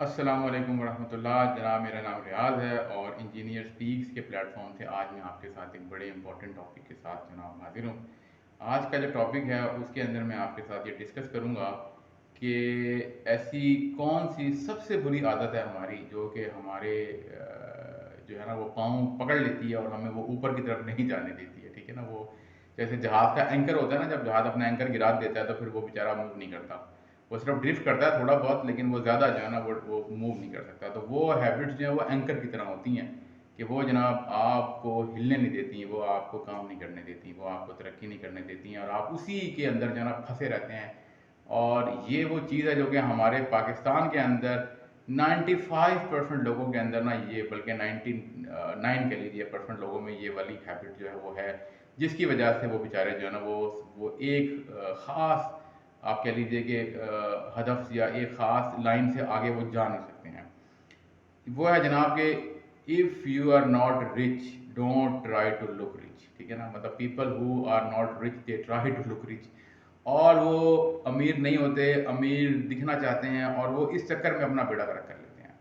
अस्सलाम वालेकुम वरहमतुल्लाह। जनाब, मेरा नाम रियाज है और इंजीनियर स्पीक्स के प्लेटफॉर्म से आज मैं आपके साथ एक बड़े इंपॉर्टेंट टॉपिक के साथ जनाब हाजिर हूँ। आज का जो टॉपिक है उसके अंदर मैं आपके साथ ये डिस्कस करूँगा कि ऐसी कौन सी सबसे बुरी आदत है हमारी जो कि हमारे जो है ना वो पाँव पकड़ लेती है और हमें वो ऊपर की तरफ नहीं जाने देती है। ठीक है ना, वो जैसे जहाज़ का एंकर होता है ना, जब जहाज़ अपना एंकर गिरा देता है तो फिर वो बेचारा मूव नहीं करता। वो सिर्फ ड्रिफ्ट करता है थोड़ा बहुत, लेकिन वो ज़्यादा जो है ना वो मूव नहीं कर सकता। तो वो हैबिट्स जो है वो एंकर की तरह होती हैं कि वो जनाब आपको हिलने नहीं देती हैं, वो आपको काम नहीं करने देती, वो आपको तरक्की नहीं करने देती हैं और आप उसी के अंदर जो है ना फंसे रहते हैं। और ये वो चीज़ है जो कि हमारे पाकिस्तान के अंदर 95% लोगों के अंदर ना, ये बल्कि 99 कह लीजिए परसेंट लोगों में ये वाली हैबिट जो है वो है, जिसकी वजह से वो बेचारे जो है ना वो एक ख़ास, आप कह लीजिए कि हदफ या एक ख़ास लाइन से आगे वो जा नहीं सकते हैं। वो है जनाब कि if you are not rich, don't try to look rich. ठीक है ना, मतलब people who are not rich they try to look rich. और वो अमीर नहीं होते, अमीर दिखना चाहते हैं और वो इस चक्कर में अपना बेड़ा गर्क कर लेते हैं।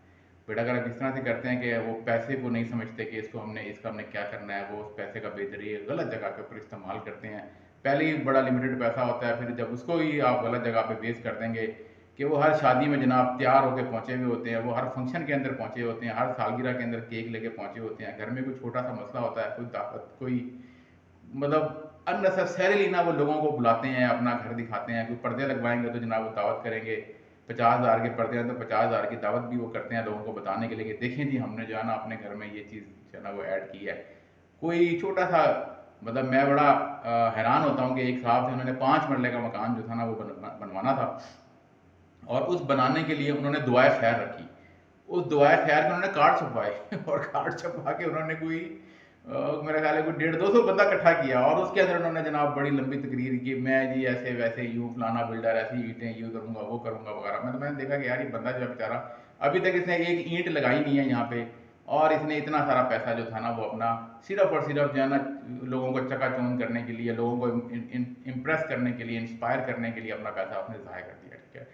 बेड़ा गर्क इस तरह से करते हैं कि वो पैसे को नहीं समझते कि इसका हमने क्या करना है। वो उस पैसे का बेदरिए गलत जगह के ऊपर इस्तेमाल करते हैं। पहले ही बड़ा लिमिटेड पैसा होता है, फिर जब उसको ही आप गलत जगह पे वेस्ट कर देंगे कि वो हर शादी में जनाब तैयार होकर पहुंचे हुए होते हैं, वो हर फंक्शन के अंदर पहुंचे होते हैं, हर सालगिरह के अंदर केक लेके पहुंचे होते हैं। घर में कोई छोटा सा मसला होता है, कोई दावत, कोई मतलब अननेसेसरीली ना वो लोगों को बुलाते हैं, अपना घर दिखाते हैं। कोई पर्दे लगवाएंगे तो जनाब वो दावत करेंगे, 50,000 के पर्दे हैं तो 50,000 की दावत भी वो करते हैं लोगों को बताने के लिए कि देखें जी हमने जो है ना अपने घर में ये चीज़ जो है ना वो ऐड की है। कोई छोटा सा, मतलब मैं बड़ा हैरान होता हूँ कि एक साहब से उन्होंने 5 मरले का मकान जो था ना वो बनवाना था और उस बनाने के लिए उन्होंने दुआए खैर रखी। उस दुआए खैर के उन्होंने कार्ड छपवाए और कार्ड छपवा के उन्होंने कोई मेरा ख्याल है कोई 150-200 बंदा इकट्ठा किया और उसके अंदर उन्होंने जनाब बड़ी लंबी तकरीर की, मैं जी ऐसे वैसे यूं फलाना बिल्डर, ऐसी ईंटें यूं करूंगा वो करूंगा वगैरह। मैंने देखा कि यार ये बंदा जो है बेचारा, अभी तक इसने एक ईंट लगाई नहीं है यहाँ पे, और इसने इतना सारा पैसा जो था ना वो अपना सिर्फ और सिर्फ जो है ना लोगों को चकाचौंध करने के लिए, लोगों को इम्प्रेस करने के लिए, इंस्पायर करने के लिए अपना पैसा आपने ज़ाया कर दिया। ठीक है,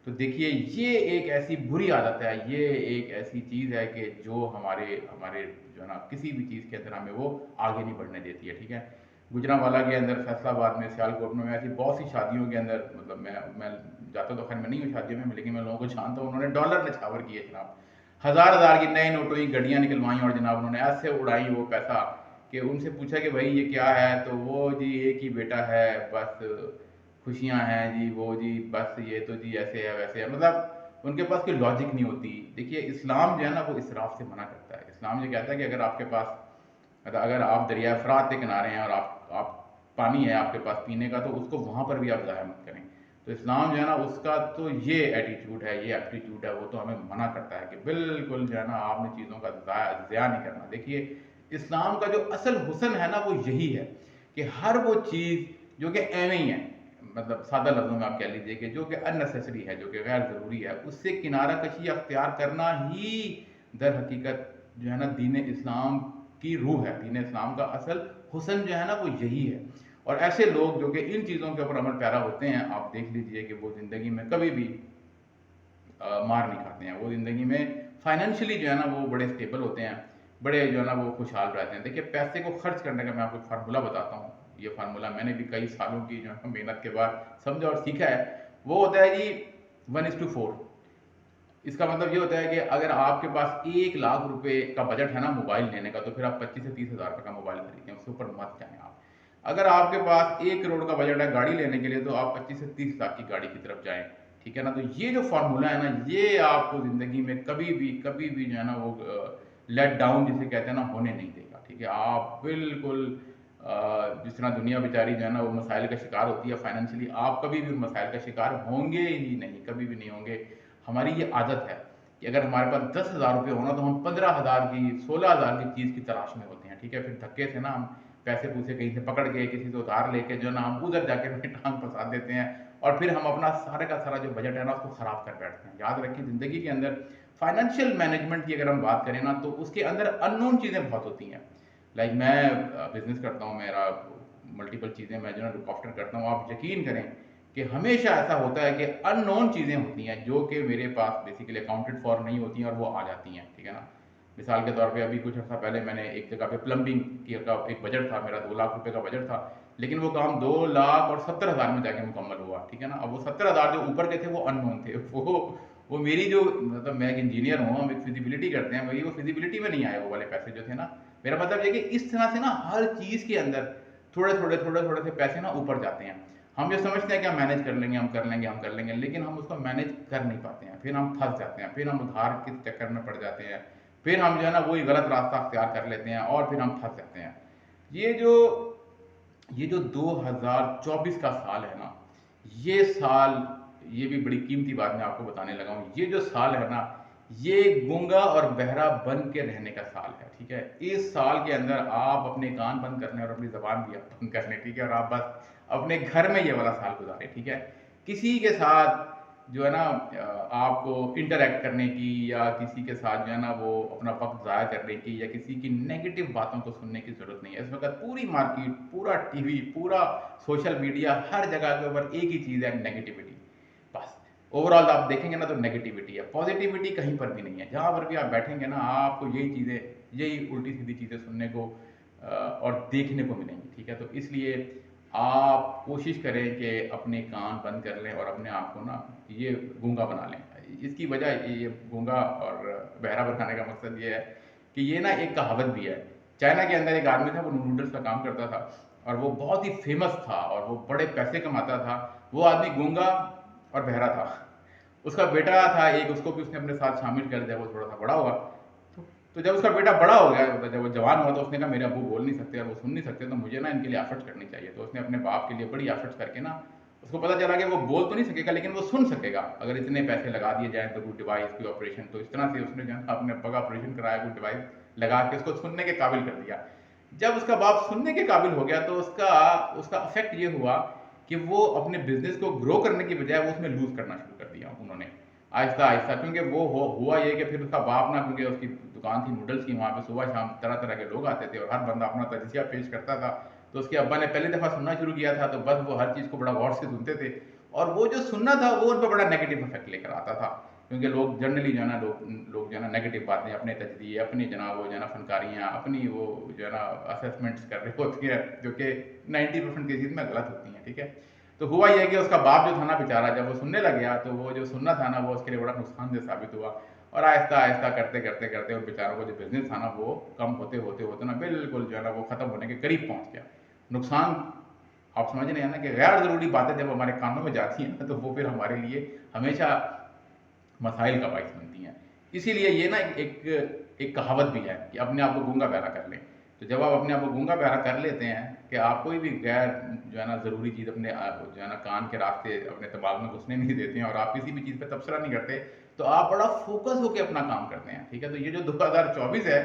तो देखिए ये एक ऐसी बुरी आदत है, ये एक ऐसी चीज़ है कि जो हमारे हमारे जो है ना किसी भी चीज़ के अंदर हमें वो आगे नहीं बढ़ने देती है। ठीक है, गुजरांवाला के अंदर, फैसलाबाद में, सियालकोट में ऐसी बहुत सी शादियों के अंदर, मतलब मैं जाता तो खैर मैं नहीं हूँ शादियों में, लेकिन मैं लोगों को जानता हूँ, उन्होंने डॉलर निछावर किए जनाब। हज़ार हज़ार की नए नोटों की गड्डियाँ निकलवाई और जनाब उन्होंने ऐसे उड़ाई वो पैसा कि उनसे पूछा कि भाई ये क्या है, तो वो जी एक ही बेटा है, बस खुशियाँ हैं जी, वो जी बस ये तो जी ऐसे है वैसे है, मतलब उनके पास कोई लॉजिक नहीं होती। देखिए इस्लाम जो है ना वो इसराफ से मना करता है। इस्लाम ये कहता है कि अगर आपके पास, मतलब अगर आप दरिया फ़रात के किनारे हैं और आप पानी है आपके पास पीने का, तो उसको वहाँ पर भी आप ज़ाया मत करें। तो इस्लाम जो है ना उसका तो ये एटीट्यूड है, ये एप्टीट्यूड है, वो तो हमें मना करता है कि बिल्कुल जो है ना आपने चीज़ों का ज़ाया नहीं करना। देखिए इस्लाम का जो असल हुस्न है ना वो यही है कि हर वो चीज़ जो कि एवं ही है, मतलब सादा लफ्ज़ों में आप कह लीजिए कि जो कि अननेसेसरी है, जो कि गैर ज़रूरी है, उससे किनारा कशी अख्तियार करना ही दर हकीकत जो है ना दीन इस्लाम की रूह है। दीन इस्लाम का असल हुस्न जो है ना वो यही है। और ऐसे लोग जो कि इन चीज़ों के ऊपर अमल पैरा होते हैं, आप देख लीजिए कि वो ज़िंदगी में कभी भी मार नहीं खाते हैं। वो ज़िंदगी में फाइनेंशियली जो है ना वो बड़े स्टेबल होते हैं, बड़े जो है ना वो खुशहाल रहते हैं। देखिए पैसे को खर्च करने का मैं आपको फार्मूला बताता हूँ। ये फार्मूला मैंने भी कई सालों की जो है मेहनत के बाद समझा और सीखा है। वो होता है जी 1:4। इसका मतलब ये होता है कि अगर आपके पास 1 लाख रुपए का बजट है ना मोबाइल लेने का, तो फिर आप 25 से 30 हज़ार रुपये का मोबाइल खरीदें, उसके ऊपर मत जाएं आप। अगर आपके पास 1 करोड़ का बजट है गाड़ी लेने के लिए, तो आप 25 से 30 लाख की गाड़ी की तरफ जाएं। ठीक है ना, तो ये जो फार्मूला है ना ये आपको ज़िंदगी में कभी भी जो है ना वो लेट डाउन जिसे कहते हैं ना होने नहीं देगा। ठीक है, आप बिल्कुल जिस तरह दुनिया बेचारी जो है ना वो मसाइल का शिकार होती है फाइनेंशियली, आप कभी भी उन मसाइल का शिकार होंगे ही नहीं, कभी भी नहीं होंगे। हमारी ये आदत है कि अगर हमारे पास 10,000 रुपये होना तो हम 15,000 की, 16,000 की चीज़ की तलाश में होते हैं। ठीक है, फिर धक्के से ना हम पैसे पूसे कहीं से पकड़ के, किसी से उधार लेके जो है ना हम उधर जाके अपनी टांग फंसा देते हैं और फिर हम अपना सारे का सारा जो बजट है ना उसको ख़राब कर बैठते हैं। याद रखिए ज़िंदगी के अंदर फाइनेंशियल मैनेजमेंट की अगर हम बात करें ना तो उसके अंदर अननोन चीज़ें बहुत होती हैं। लाइक मैं बिज़नेस करता हूँ, मेरा मल्टीपल चीज़ें मैं जो है लुक आफ्टर करता हूँ। आप यकीन करें कि हमेशा ऐसा होता है कि अननोन चीज़ें होती हैं जो कि मेरे पास बेसिकली अकाउंटेड फॉर नहीं होती हैं और वो आ जाती हैं, ठीक है ना। मिसाल के तौर पे अभी कुछ अर्सा पहले मैंने एक जगह पे प्लम्बिंग की का एक बजट था, मेरा 2 लाख रुपए का बजट था, लेकिन वो काम 2,70,000 में जाके मुकम्मल हुआ, ठीक है ना। अब वो 70,000 जो ऊपर के थे वो अननोन थे, वो मेरी जो, मतलब मैं एक इंजीनियर हूँ, हम एक फिजिबिलिटी करते हैं, मेरी वो फिजिबिलिटी में नहीं आए वो वाले पैसे जो थे ना। मेरा मतलब ये कि इस तरह से ना हर चीज़ के अंदर थोड़े थोड़े से पैसे ना ऊपर जाते हैं। हम ये समझते हैं कि हम मैनेज कर लेंगे, हम कर लेंगे, लेकिन हम उसको मैनेज कर नहीं पाते हैं, फिर हम फंस जाते हैं, फिर हम उधार के चक्कर में पड़ जाते हैं, फिर हम जो है ना वही गलत रास्ता अख्तियार कर लेते हैं और फिर हम फंस जाते हैं। ये जो ये जो 2024 का साल है ना, ये साल, ये भी बड़ी कीमती बात मैं आपको बताने लगा हूँ, ये जो साल है ना, ये गूंगा और बहरा बन के रहने का साल है, ठीक है। इस साल के अंदर आप अपने कान बंद करने और अपनी जबान भी आप बंद करने, ठीक है, और आप बस अपने घर में ये वाला साल गुजारे, ठीक है। किसी के साथ जो है ना आपको इंटरेक्ट करने की, या किसी के साथ जो है ना वो अपना वक्त ज़ाया करने की, या किसी की नेगेटिव बातों को सुनने की ज़रूरत नहीं है। इस वक्त पूरी मार्केट, पूरा टीवी, पूरा सोशल मीडिया, हर जगह के ऊपर एक ही चीज़ है, नेगेटिविटी। बस ओवरऑल आप देखेंगे ना तो नेगेटिविटी है, पॉजिटिविटी कहीं पर भी नहीं है। जहाँ पर भी आप बैठेंगे ना आपको यही चीज़ें, यही उल्टी सीधी चीज़ें सुनने को और देखने को मिलेंगी, ठीक है। तो इसलिए आप कोशिश करें कि अपने कान बंद कर लें और अपने आप को ना ये गूंगा बना लें। इसकी वजह ये गूंगा और बहरा बनाने का मकसद ये है कि ये ना एक कहावत भी है। चाइना के अंदर एक आदमी था, वो नूडल्स का काम करता था और वो बहुत ही फेमस था और वो बड़े पैसे कमाता था। वो आदमी गूंगा और बहरा था। उसका बेटा था एक, उसको भी उसने अपने साथ शामिल कर दिया, वो थोड़ा सा बड़ा हुआ। तो जब उसका बेटा बड़ा हो गया, जब वो जवान हुआ, तो उसने कहा मेरे अब्बू बोल नहीं सकते और वो सुन नहीं सकते, तो मुझे ना इनके लिए एफर्ट्स करनी चाहिए। तो उसने अपने बाप के लिए बड़ी एफर्ट्स करके ना, उसको पता चला कि वो बोल तो नहीं सकेगा लेकिन वो सुन सकेगा अगर इतने पैसे लगा दिए जाए तो, कोई डिवाइस की ऑपरेशन। तो इस तरह से उसने जो है अपने अब्बा का ऑपरेशन कराया, कोई डिवाइस लगा के उसको सुनने के काबिल कर दिया। जब उसका बाप सुनने के काबिल हो गया तो उसका उसका इफेक्ट ये हुआ कि वो अपने बिजनेस को ग्रो करने की बजाय वो उसमें लूज करना शुरू कर दिया उन्होंने, आहिस्ता आहिस्ता। क्योंकि वो हुआ ये कि फिर उसका बाप ना, क्योंकि उसकी दुकान थी नूडल्स की, वहाँ पे सुबह शाम तरह तरह के लोग आते थे और हर बंदा अपना तजिया पेश करता था। तो उसके अब्बा ने पहली दफ़ा सुनना शुरू किया था, तो बस वो हर चीज़ को बड़ा गौर से सुनते थे और वो जो सुनना था वो उन पर बड़ा नेगेटिव इफेक्ट लेकर आता था। क्योंकि लोग जनरली जो है ना, लोग जो है ना नेगेटिव बातें, अपने तजदिए, अपनी जना वो जो है ना फनकारियाँ, अपनी वो जो है ना असेसमेंट्स कर रहे होती है, जो कि 90% केसेज में गलत होती हैं, ठीक है। तो हुआ यह कि उसका बाप जो था ना बेचारा, जब वो सुनने लग गया तो वो जो सुनना था ना वो उसके लिए बड़ा नुकसानदेह साबित हुआ और आहिस्ता आहिस्ता करते करते करते उन बेचारों को जो बिजनेस था ना वो कम होते होते होते ना बिल्कुल जो है ना वो ख़त्म होने के करीब पहुंच गया। नुकसान आप समझ रहे हैं ना कि गैर ज़रूरी बातें जब हमारे कानों में जाती हैं ना तो वो फिर हमारे लिए हमेशा मसाइल का बाइस बनती हैं। इसीलिए ये ना एक कहावत भी है कि अपने आप को गूंगा बहरा कर लें। तो जब आप अपने आप को गूंगा बहरा कर लेते हैं कि आप कोई भी गैर जो है ना ज़रूरी चीज़ अपने जो है ना कान के रास्ते अपने दिमाग में घुसने नहीं देते हैं और आप किसी भी चीज़ पर तबसरा नहीं करते, तो आप बड़ा फोकस होकर अपना काम करते हैं, ठीक है। तो ये जो 2024 है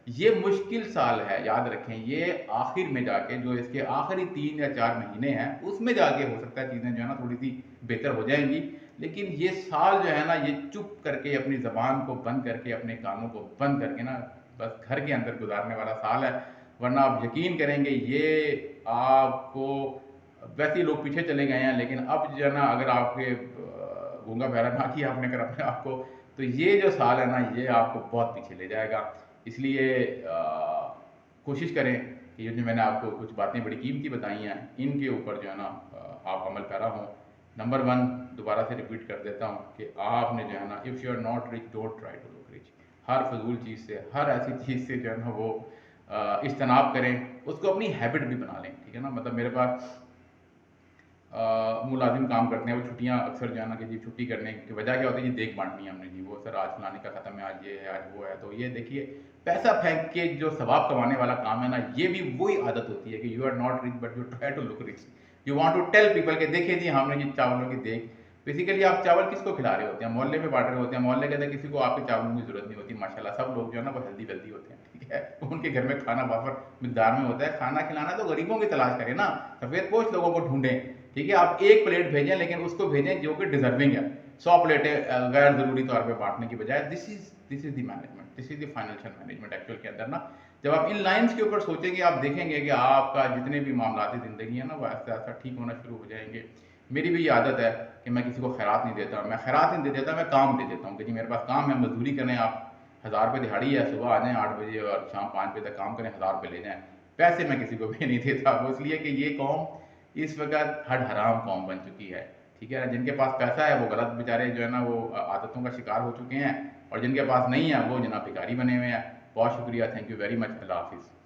ये मुश्किल साल है, याद रखें। ये आखिर में जाके जो इसके आखिरी 3 या 4 महीने हैं उसमें जाके हो सकता है चीज़ें जो है ना थोड़ी सी बेहतर हो जाएंगी। लेकिन ये साल जो है ना ये चुप करके, अपनी ज़बान को बंद करके, अपने कानों को बंद करके ना बस घर के अंदर गुजारने वाला साल है। वरना आप यकीन करेंगे ये आपको, वैसे ही लोग पीछे चले गए हैं लेकिन अब जो है ना अगर आपके गूंगा बहरा ना किया आपने अगर अपने आप को, तो ये जो साल है ना ये आपको बहुत पीछे ले जाएगा। इसलिए कोशिश करें कि ये जो मैंने आपको कुछ बातें बड़ी कीमती बताई हैं इनके ऊपर जो है ना आप अमल पैरा हों। नंबर 1 दोबारा से रिपीट कर देता हूँ कि आपने जो है ना, if you are not rich don't try to look rich. हर फजूल चीज़ से, हर ऐसी चीज़ से जो है ना वो इज्तनाब करें, उसको अपनी हैबिट भी बना लें, ठीक है ना। मतलब मेरे पास मुलाजिम काम करते हैं, वो छुट्टियाँ अक्सर जो है ना कि जी छुट्टी करने की वजह क्या होती है, जी देख बांटनी है हमने, जी वो सर आज फलाने का ख़त्म है, आज ये है, आज वो है। तो ये देखिए पैसा फेंक के जो सवाब कमाने वाला काम है ना, ये भी वही आदत होती है कि you are not rich but you try to look rich. You want to tell people कि देखिए जी हमने जी चावलों की देख। बेसिकली आप चावल किसको खिला रहे होते हैं, मोहल्ले में बांट रहे होते हैं। मोहल्ले के अंदर किसी को आपके चावलों की जरूरत नहीं होती, माशाल्लाह सब लोग जो है ना वो हेल्दी वेल्दी होते हैं, ठीक है। उनके घर में खाना वाफर मिकदार में होता है। खाना खिलाना तो गरीबों की तलाश करें ना, सफ़ेद पोश लोगों को ढूंढें, ठीक है। आप एक प्लेट भेजें लेकिन उसको भेजें जो कि डिजर्विंग है। 100 प्लेटें गैर ज़रूरी तौर पे बांटने की बजाय, this is the management, this is the financial management actual के अंदर ना। जब आप इन लाइंस के ऊपर सोचेंगे आप देखेंगे कि आपका जितने भी मामलाती ज़िंदगी है ना वो आस्ता आस्ता ठीक होना शुरू हो जाएंगे। मेरी भी ये आदत है कि मैं किसी को खैरात नहीं देता, मैं खैरात नहीं दे देता, मैं काम दे देता हूँ कि जी मेरे पास काम है, मजदूरी करें आप, 1000 रुपये दिहाड़ी है, सुबह आ जाएँ 8 बजे और शाम 5 बजे तक काम करें, 1000 रुपये ले जाएँ। पैसे मैं किसी को भी नहीं देता, वो इसलिए कि ये कौम इस वक्त हड हराम कौम बन चुकी है, ठीक है ना। जिनके पास पैसा है वो गलत बेचारे जो है ना वो आदतों का शिकार हो चुके हैं, और जिनके पास नहीं है वो जना भिखारी बने हुए हैं। बहुत शुक्रिया, थैंक यू वेरी मच, अल्लाह हाफिज़।